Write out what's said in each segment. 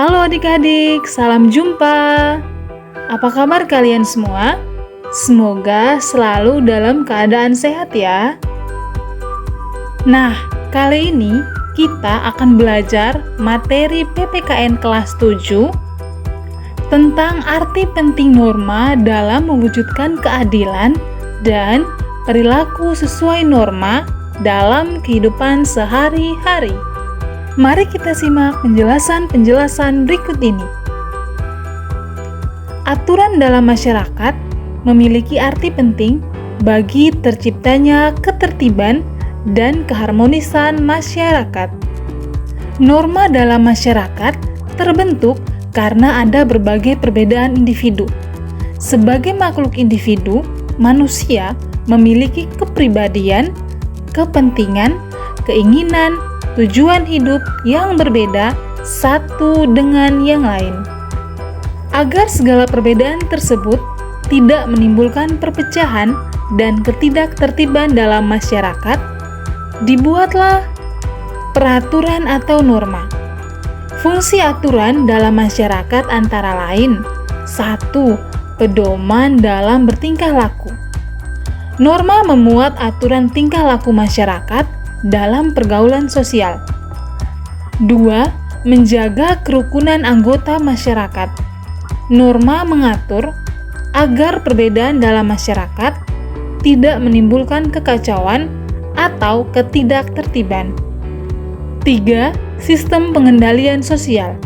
Halo adik-adik, salam jumpa. Apa kabar kalian semua? Semoga selalu dalam keadaan sehat ya. Nah, kali ini kita akan belajar materi PPKN kelas 7 tentang arti penting norma dalam mewujudkan keadilan dan perilaku sesuai norma dalam kehidupan sehari-hari. Mari kita simak penjelasan-penjelasan berikut ini. Aturan dalam masyarakat memiliki arti penting bagi terciptanya ketertiban dan keharmonisan masyarakat. Norma dalam masyarakat terbentuk karena ada berbagai perbedaan individu. Sebagai makhluk individu, manusia memiliki kepribadian, kepentingan, keinginan, tujuan hidup yang berbeda satu dengan yang lain. Agar segala perbedaan tersebut tidak menimbulkan perpecahan dan ketidaktertiban dalam masyarakat, dibuatlah peraturan atau norma. Fungsi aturan dalam masyarakat antara lain: 1. Pedoman dalam bertingkah laku. Norma memuat aturan tingkah laku masyarakat dalam pergaulan sosial. 2. Menjaga kerukunan anggota masyarakat. Norma mengatur agar perbedaan dalam masyarakat tidak menimbulkan kekacauan atau ketidaktertiban. 3. Sistem pengendalian sosial.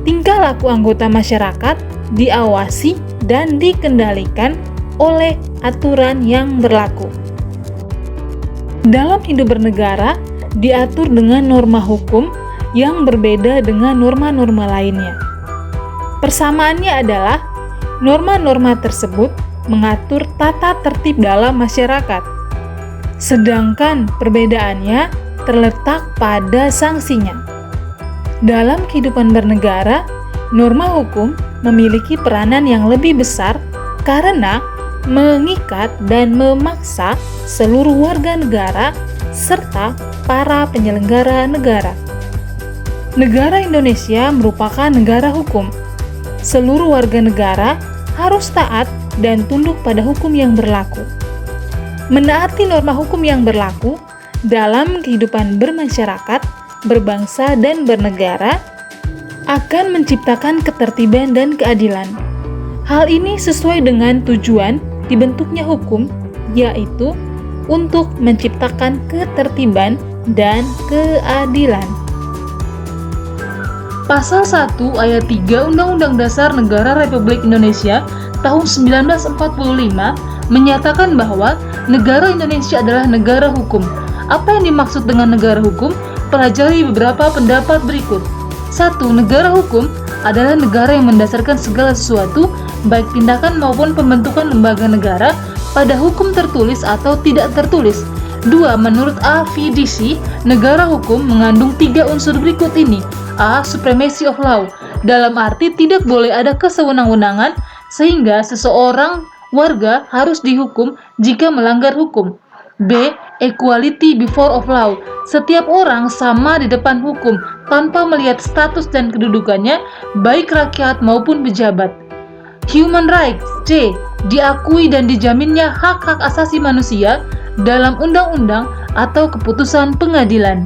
Tingkah laku anggota masyarakat diawasi dan dikendalikan oleh aturan yang berlaku. Dalam hidup bernegara, diatur dengan norma hukum yang berbeda dengan norma-norma lainnya. Persamaannya adalah norma-norma tersebut mengatur tata tertib dalam masyarakat, sedangkan perbedaannya terletak pada sanksinya. Dalam kehidupan bernegara, norma hukum memiliki peranan yang lebih besar karena mengikat dan memaksa seluruh warga negara serta para penyelenggara negara. Negara Indonesia merupakan negara hukum. Seluruh warga negara harus taat dan tunduk pada hukum yang berlaku. Menaati norma hukum yang berlaku dalam kehidupan bermasyarakat, berbangsa, dan bernegara akan menciptakan ketertiban dan keadilan. Hal ini sesuai dengan tujuan dibentuknya hukum, yaitu untuk menciptakan ketertiban dan keadilan. Pasal 1 ayat 3 Undang-Undang Dasar Negara Republik Indonesia tahun 1945 menyatakan bahwa negara Indonesia adalah negara hukum. Apa yang dimaksud dengan negara hukum? Pelajari beberapa pendapat berikut. 1. Negara hukum adalah negara yang mendasarkan segala sesuatu, baik tindakan maupun pembentukan lembaga negara, pada hukum tertulis atau tidak tertulis. 2. Menurut AVDC, negara hukum mengandung 3 unsur berikut ini. A. Supremacy of law, dalam arti tidak boleh ada kesewenang-wenangan sehingga seseorang warga harus dihukum jika melanggar hukum. B. Equality before of law, setiap orang sama di depan hukum tanpa melihat status dan kedudukannya, baik rakyat maupun pejabat. Human rights. C. Diakui dan dijaminnya hak-hak asasi manusia dalam undang-undang atau keputusan pengadilan.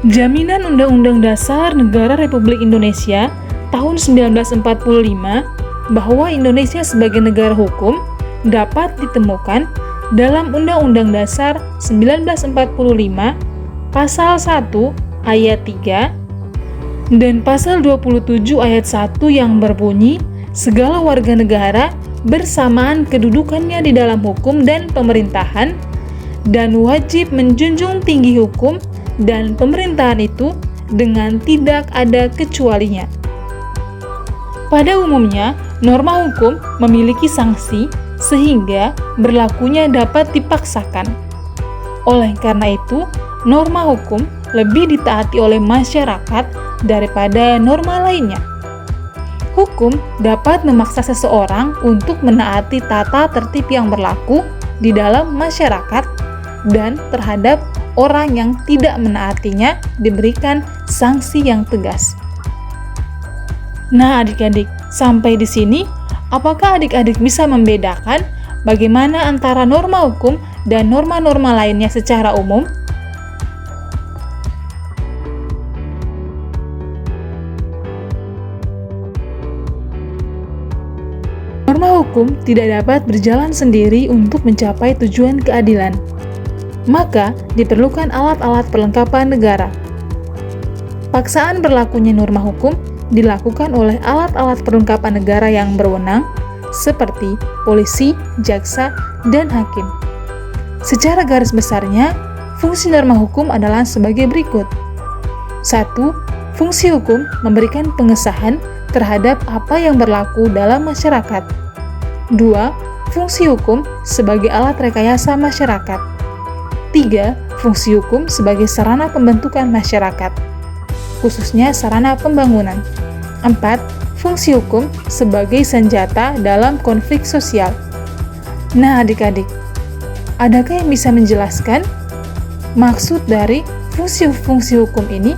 Jaminan Undang-Undang Dasar Negara Republik Indonesia tahun 1945 bahwa Indonesia sebagai negara hukum dapat ditemukan dalam Undang-Undang Dasar 1945 Pasal 1 ayat 3 dan Pasal 27 ayat 1 yang berbunyi, segala warga negara bersamaan kedudukannya di dalam hukum dan pemerintahan dan wajib menjunjung tinggi hukum dan pemerintahan itu dengan tidak ada kecualinya. Pada umumnya, norma hukum memiliki sanksi sehingga berlakunya dapat dipaksakan. Oleh karena itu, norma hukum lebih ditaati oleh masyarakat daripada norma lainnya. Hukum dapat memaksa seseorang untuk menaati tata tertib yang berlaku di dalam masyarakat dan terhadap orang yang tidak menaatinya diberikan sanksi yang tegas. Nah, adik-adik, sampai di sini, apakah adik-adik bisa membedakan bagaimana antara norma hukum dan norma-norma lainnya secara umum? Norma hukum tidak dapat berjalan sendiri untuk mencapai tujuan keadilan. Maka, diperlukan alat-alat perlengkapan negara. Paksaan berlakunya norma hukum dilakukan oleh alat-alat perlengkapan negara yang berwenang, seperti polisi, jaksa, dan hakim. Secara garis besarnya, fungsi norma hukum adalah sebagai berikut. 1. Fungsi hukum memberikan pengesahan terhadap apa yang berlaku dalam masyarakat. 2. Fungsi hukum sebagai alat rekayasa masyarakat. 3. Fungsi hukum sebagai sarana pembentukan masyarakat, khususnya sarana pembangunan. 4. Fungsi hukum sebagai senjata dalam konflik sosial. Nah, adik-adik, adakah yang bisa menjelaskan maksud dari fungsi-fungsi hukum ini?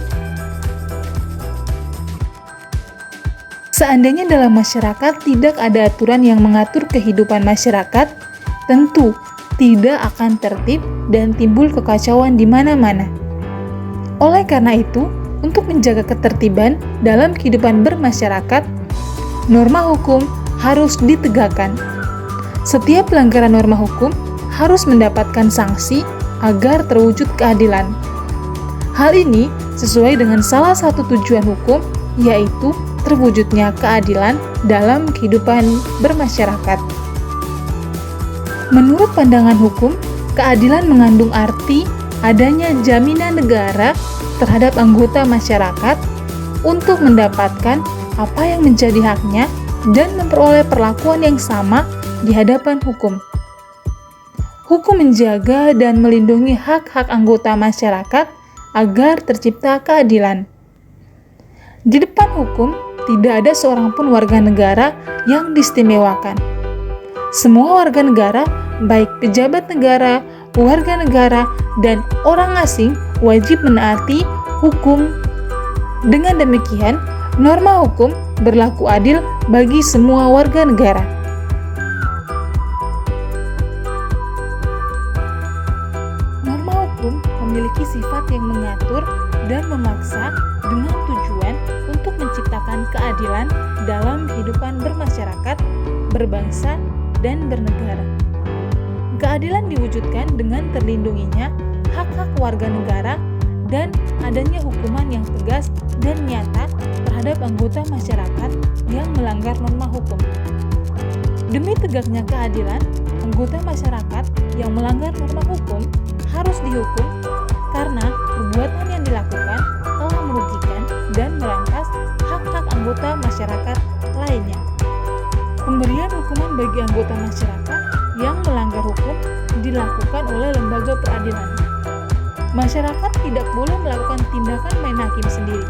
Seandainya dalam masyarakat tidak ada aturan yang mengatur kehidupan masyarakat, tentu tidak akan tertib dan timbul kekacauan di mana-mana. Oleh karena itu, untuk menjaga ketertiban dalam kehidupan bermasyarakat, norma hukum harus ditegakkan. Setiap pelanggaran norma hukum harus mendapatkan sanksi agar terwujud keadilan. Hal ini sesuai dengan salah satu tujuan hukum, yaitu terwujudnya keadilan dalam kehidupan bermasyarakat. Menurut pandangan hukum, keadilan mengandung arti adanya jaminan negara terhadap anggota masyarakat untuk mendapatkan apa yang menjadi haknya dan memperoleh perlakuan yang sama di hadapan hukum. Hukum menjaga dan melindungi hak-hak anggota masyarakat agar tercipta keadilan. Di depan hukum, tidak ada seorang pun warga negara yang diistimewakan. Semua warga negara, baik pejabat negara, warga negara, dan orang asing, wajib menaati hukum. Dengan demikian, norma hukum berlaku adil bagi semua warga negara. Norma hukum memiliki sifat yang mengatur dan memaksa dengan tujuan untuk menciptakan keadilan dalam kehidupan bermasyarakat, berbangsa, dan bernegara. Keadilan diwujudkan dengan terlindunginya hak-hak warga negara dan adanya hukuman yang tegas dan nyata terhadap anggota masyarakat yang melanggar norma hukum. Demi tegaknya keadilan, anggota masyarakat yang melanggar norma hukum harus dihukum karena perbuatan yang dilakukan telah merugikan dan merampas hak-hak anggota masyarakat lainnya. Pemberian hukuman bagi anggota masyarakat yang melanggar hukum dilakukan oleh lembaga peradilan. Masyarakat tidak boleh melakukan tindakan main hakim sendiri.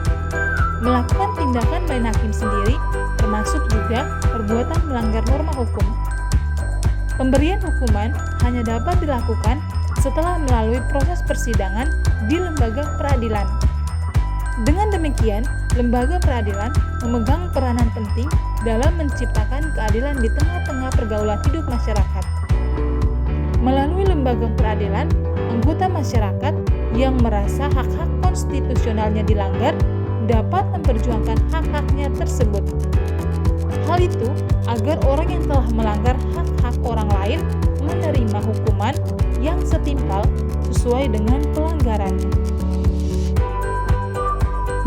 Melakukan tindakan main hakim sendiri termasuk juga perbuatan melanggar norma hukum. Pemberian hukuman hanya dapat dilakukan setelah melalui proses persidangan di lembaga peradilan. Dengan demikian, lembaga peradilan memegang peranan penting dalam menciptakan keadilan di tengah-tengah pergaulan hidup masyarakat. Melalui lembaga peradilan, anggota masyarakat yang merasa hak-hak konstitusionalnya dilanggar dapat memperjuangkan hak-haknya tersebut. Hal itu agar orang yang telah melanggar hak-hak orang lain menerima hukuman yang setimpal sesuai dengan pelanggarannya.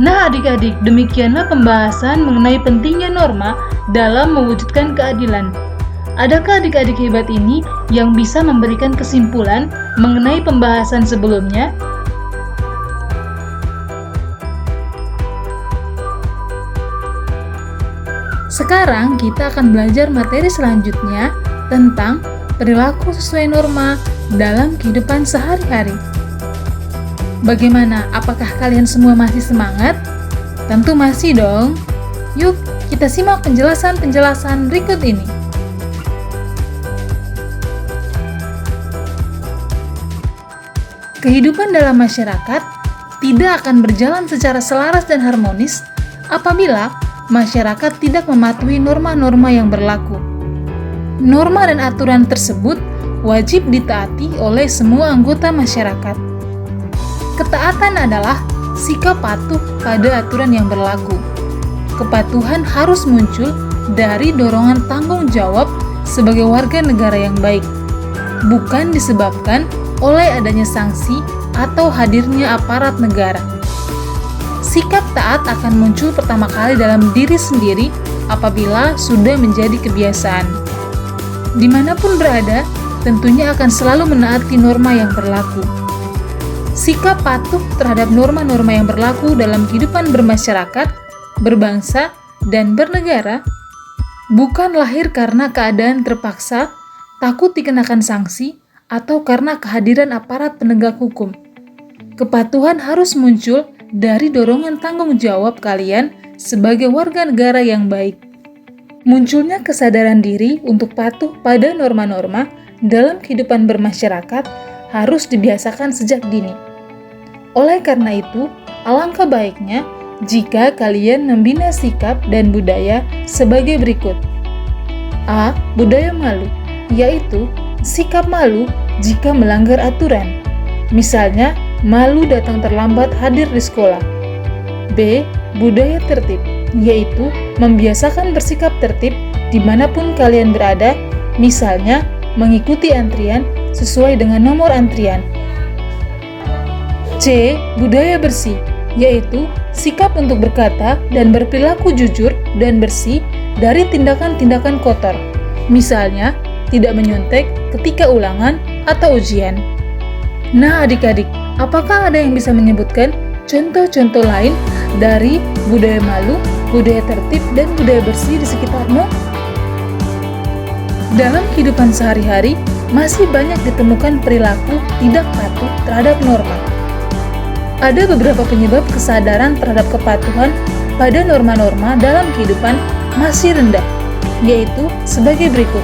Nah, adik-adik, demikianlah pembahasan mengenai pentingnya norma dalam mewujudkan keadilan. Adakah adik-adik hebat ini yang bisa memberikan kesimpulan mengenai pembahasan sebelumnya? Sekarang kita akan belajar materi selanjutnya tentang perilaku sesuai norma dalam kehidupan sehari-hari. Bagaimana? Apakah kalian semua masih semangat? Tentu masih dong. Yuk, kita simak penjelasan-penjelasan berikut ini. Kehidupan dalam masyarakat tidak akan berjalan secara selaras dan harmonis apabila masyarakat tidak mematuhi norma-norma yang berlaku. Norma dan aturan tersebut wajib ditaati oleh semua anggota masyarakat. Ketaatan adalah sikap patuh pada aturan yang berlaku. Kepatuhan harus muncul dari dorongan tanggung jawab sebagai warga negara yang baik, bukan disebabkan oleh adanya sanksi atau hadirnya aparat negara. Sikap taat akan muncul pertama kali dalam diri sendiri apabila sudah menjadi kebiasaan. Dimanapun berada, tentunya akan selalu menaati norma yang berlaku. Sikap patuh terhadap norma-norma yang berlaku dalam kehidupan bermasyarakat, berbangsa, dan bernegara bukan lahir karena keadaan terpaksa, takut dikenakan sanksi, atau karena kehadiran aparat penegak hukum. Kepatuhan harus muncul dari dorongan tanggung jawab kalian sebagai warga negara yang baik. Munculnya kesadaran diri untuk patuh pada norma-norma dalam kehidupan bermasyarakat harus dibiasakan sejak dini. Oleh karena itu, alangkah baiknya jika kalian membina sikap dan budaya sebagai berikut. A. Budaya malu, yaitu sikap malu jika melanggar aturan. Misalnya, malu datang terlambat hadir di sekolah. B. Budaya tertib, yaitu membiasakan bersikap tertib dimanapun kalian berada, misalnya mengikuti antrian sesuai dengan nomor antrian. C. Budaya bersih, yaitu sikap untuk berkata dan berperilaku jujur dan bersih dari tindakan-tindakan kotor, misalnya tidak menyontek ketika ulangan atau ujian. Nah adik-adik, apakah ada yang bisa menyebutkan contoh-contoh lain dari budaya malu, budaya tertib, dan budaya bersih di sekitarmu? Dalam kehidupan sehari-hari, masih banyak ditemukan perilaku tidak patuh terhadap norma. Ada beberapa penyebab kesadaran terhadap kepatuhan pada norma-norma dalam kehidupan masih rendah, yaitu sebagai berikut.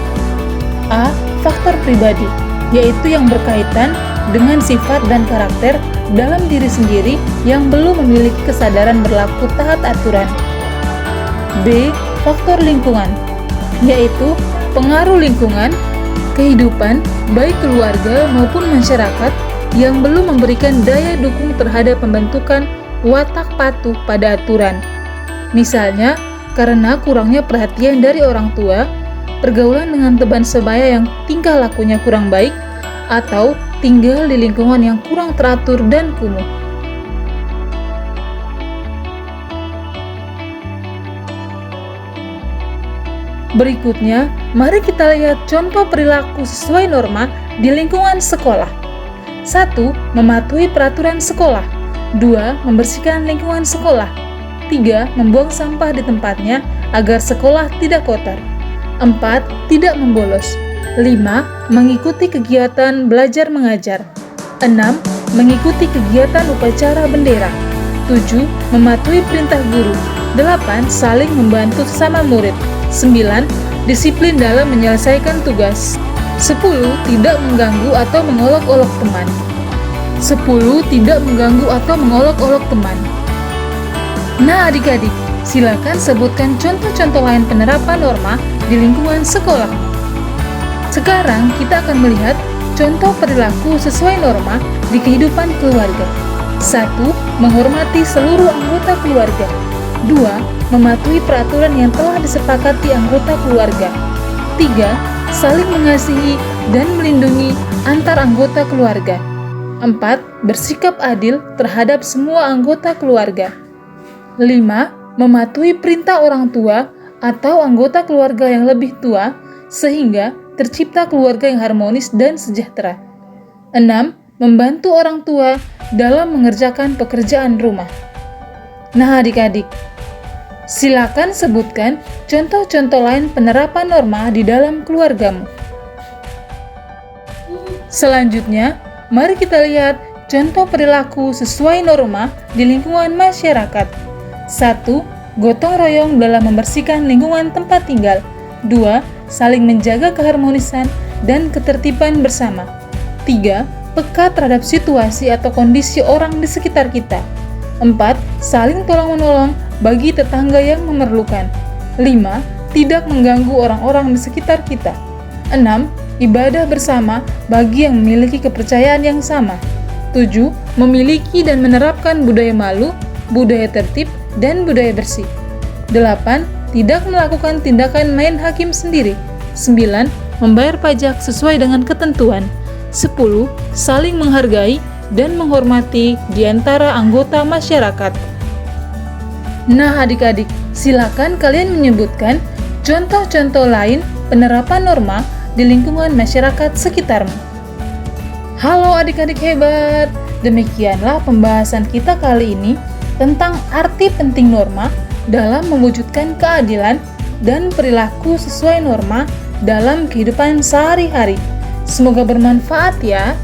A. Faktor pribadi, yaitu yang berkaitan dengan sifat dan karakter dalam diri sendiri yang belum memiliki kesadaran berlaku taat aturan. B. Faktor lingkungan, yaitu pengaruh lingkungan, kehidupan, baik keluarga maupun masyarakat yang belum memberikan daya dukung terhadap pembentukan watak patuh pada aturan. Misalnya, karena kurangnya perhatian dari orang tua, pergaulan dengan teman sebaya yang tingkah lakunya kurang baik, atau tinggal di lingkungan yang kurang teratur dan kumuh. Berikutnya, mari kita lihat contoh perilaku sesuai norma di lingkungan sekolah. 1. Mematuhi peraturan sekolah. 2. Membersihkan lingkungan sekolah. 3. Membuang sampah di tempatnya agar sekolah tidak kotor. 4. Tidak membolos. 5. Mengikuti kegiatan belajar mengajar. 6. Mengikuti kegiatan upacara bendera. 7. Mematuhi perintah guru. 8. Saling membantu sesama murid. 9. Disiplin dalam menyelesaikan tugas. 10. Tidak mengganggu atau mengolok-olok teman. 10. Tidak mengganggu atau mengolok-olok teman. Nah adik-adik, silakan sebutkan contoh-contoh lain penerapan norma di lingkungan sekolah. Sekarang kita akan melihat contoh perilaku sesuai norma di kehidupan keluarga. 1. Menghormati seluruh anggota keluarga. 2. Mematuhi peraturan yang telah disepakati anggota keluarga. 3. Saling mengasihi dan melindungi antar anggota keluarga. 4. Bersikap adil terhadap semua anggota keluarga. 5. Mematuhi perintah orang tua atau anggota keluarga yang lebih tua sehingga tercipta keluarga yang harmonis dan sejahtera. 6. Membantu orang tua dalam mengerjakan pekerjaan rumah. Nah adik-adik, silakan sebutkan contoh-contoh lain penerapan norma di dalam keluargamu. Selanjutnya, mari kita lihat contoh perilaku sesuai norma di lingkungan masyarakat. 1. Gotong royong dalam membersihkan lingkungan tempat tinggal. 2. Saling menjaga keharmonisan dan ketertiban bersama. 3. peka terhadap situasi atau kondisi orang di sekitar kita. 4. Saling tolong-menolong bagi tetangga yang memerlukan. 5. Tidak mengganggu orang-orang di sekitar kita. 6. Ibadah bersama bagi yang memiliki kepercayaan yang sama. 7. Memiliki dan menerapkan budaya malu, budaya tertib, dan budaya bersih. 8. Tidak melakukan tindakan main hakim sendiri. 9. Membayar pajak sesuai dengan ketentuan. 10. Saling menghargai dan menghormati di antara anggota masyarakat. Nah adik-adik, silakan kalian menyebutkan contoh-contoh lain penerapan norma di lingkungan masyarakat sekitarmu. Halo adik-adik hebat, demikianlah pembahasan kita kali ini tentang arti penting norma dalam mewujudkan keadilan dan perilaku sesuai norma dalam kehidupan sehari-hari. Semoga bermanfaat ya.